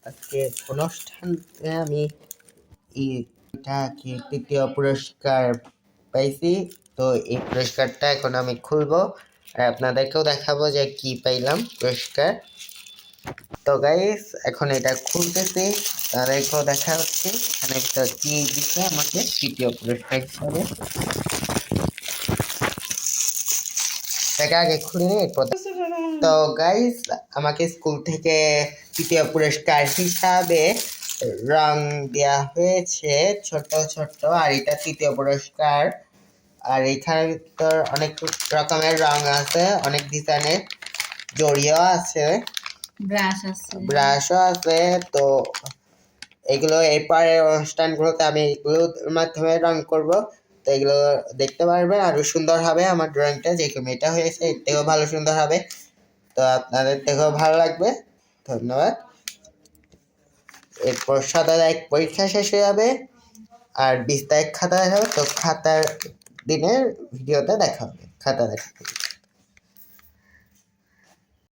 আজকে অনুষ্ঠানে আমি এটা কি তৃতীয় পুরস্কার পাইছি। তো এই পুরস্কারটা এখন আমি খুলবো আর আপনাদেরকেও দেখাবো যে কি পাইলাম পুরস্কার। তো গাইস এখন এটা খুলতেছি, তাদেরকেও দেখা হচ্ছে এখানে কি দিচ্ছে আমাকে তৃতীয় পুরস্কার হিসাবে। টাকা আগে খুলে নিই এরপর। তো গাইস আমাকে স্কুল থেকে তৃতীয় পুরস্কার হিসাবে রং দেওয়া হয়েছে ছোট ছোট, আর এটা তৃতীয় পুরস্কার। আর এখানে তোর অনেক রকমের রং আছে, অনেক ডিজাইনের, জড়িও আছে, ব্রাশও আছে। তো এগুলো এরপরে অনুষ্ঠানগুলোতে আমি এগুলোর মাধ্যমে রং করব। তো এগুলো দেখতে পারবেন, আরো সুন্দর হবে আমার ড্রয়িংটা, যেরকম এটা হয়েছে এর থেকেও ভালো সুন্দর হবে। তো আপনাদের থেকেও ভালো লাগবে। ধন্যবাদ। এরপর ৭ তারিখ পরীক্ষা শেষ হয়ে যাবে আর 20 তারিখ খাতা হবে। তো খাতার দিনের ভিডিওতে দেখা হবে, খাতা দেখা হবে।